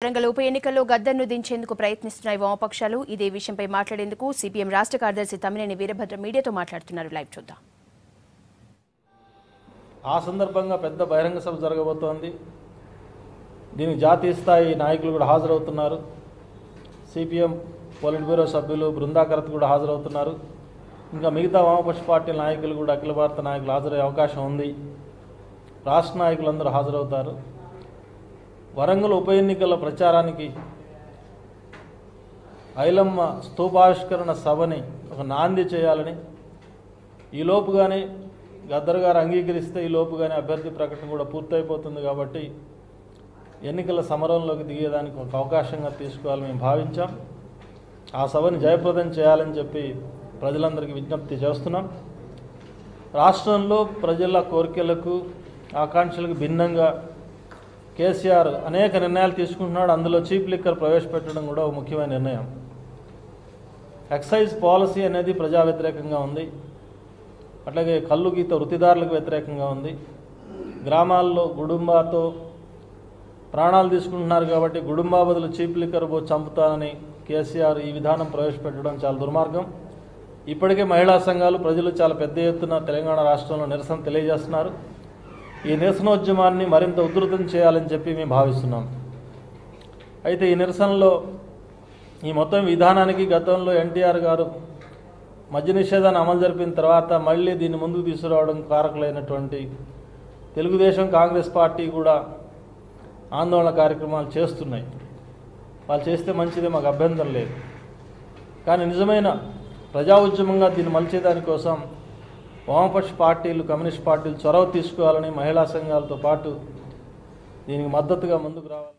వరంగల్ ఉప ఎన్నికల్లో గద్దర్ను దించేందుకు ప్రయత్నిస్తున్నాయి వామపక్షాలు. ఇదే విషయంపై మాట్లాడేందుకు సిపిఎం రాష్ట్ర కార్యదర్శి తమ్మినేని వీరభద్ర మీడియాతో మాట్లాడుతున్నారు. లైవ్ చూద్దాం. ఆ సందర్భంగా పెద్ద బహిరంగ సభ జరగబోతోంది. దీనికి జాతీయ స్థాయి నాయకులు కూడా హాజరవుతున్నారు. సిపిఎం పొలిట్ బ్యూరో సభ్యులు బృందాకరత్ కూడా హాజరవుతున్నారు. ఇంకా మిగతా వామపక్ష పార్టీల నాయకులు కూడా అఖిల భారత నాయకులు హాజరయ్యే అవకాశం ఉంది. రాష్ట్ర నాయకులందరూ హాజరవుతారు. వరంగల్ ఉప ఎన్నికల ప్రచారానికి ఐలమ్మ స్తూపావిష్కరణ సభని ఒక నాంది చేయాలని, ఈలోపుగానే గద్దర్ గారు అంగీకరిస్తే ఈలోపుగానే అభ్యర్థి ప్రకటన కూడా పూర్తయిపోతుంది. కాబట్టి ఎన్నికల సమరంలోకి దిగేదానికి ఒక అవకాశంగా తీసుకోవాలని మేము భావించాం. ఆ సభని జయప్రదం చేయాలని చెప్పి ప్రజలందరికీ విజ్ఞప్తి చేస్తున్నాం. రాష్ట్రంలో ప్రజల కోరికలకు ఆకాంక్షలకు భిన్నంగా కేసీఆర్ అనేక నిర్ణయాలు తీసుకుంటున్నాడు. అందులో చీప్ లిక్కర్ ప్రవేశపెట్టడం కూడా ఒక ముఖ్యమైన నిర్ణయం. ఎక్సైజ్ పాలసీ అనేది ప్రజా వ్యతిరేకంగా ఉంది. అట్లాగే కళ్ళు గీత వృత్తిదారులకు వ్యతిరేకంగా ఉంది. గ్రామాల్లో గుడుంబాతో ప్రాణాలు తీసుకుంటున్నారు కాబట్టి గుడుంబా బదులు చీప్ లిక్కర్ చంపుతానని కేసీఆర్ ఈ విధానం ప్రవేశపెట్టడం చాలా దుర్మార్గం. ఇప్పటికే మహిళా సంఘాలు ప్రజలు చాలా పెద్ద ఎత్తున తెలంగాణ రాష్ట్రంలో నిరసన తెలియజేస్తున్నారు. ఈ నిరసనోద్యమాన్ని మరింత ఉధృతం చేయాలని చెప్పి మేము భావిస్తున్నాం. అయితే ఈ నిరసనలో ఈ మొత్తం విధానానికి గతంలో ఎన్టీఆర్ గారు మద్య నిషేధాన్ని అమలు జరిపిన తర్వాత మళ్ళీ దీన్ని ముందుకు తీసుకురావడం కారకులైనటువంటి తెలుగుదేశం కాంగ్రెస్ పార్టీ కూడా ఆందోళన కార్యక్రమాలు చేస్తున్నాయి. వాళ్ళు చేస్తే మంచిదే, మాకు అభ్యంతరం లేదు. కానీ నిజమైన ప్రజా ఉద్యమంగా దీన్ని మలిచేదానికోసం వామపక్ష పార్టీలు, కమ్యూనిస్ట్ పార్టీలు చొరవ తీసుకోవాలని, మహిళా సంఘాలతో పాటు దీనికి మద్దతుగా ముందుకు రావాలి.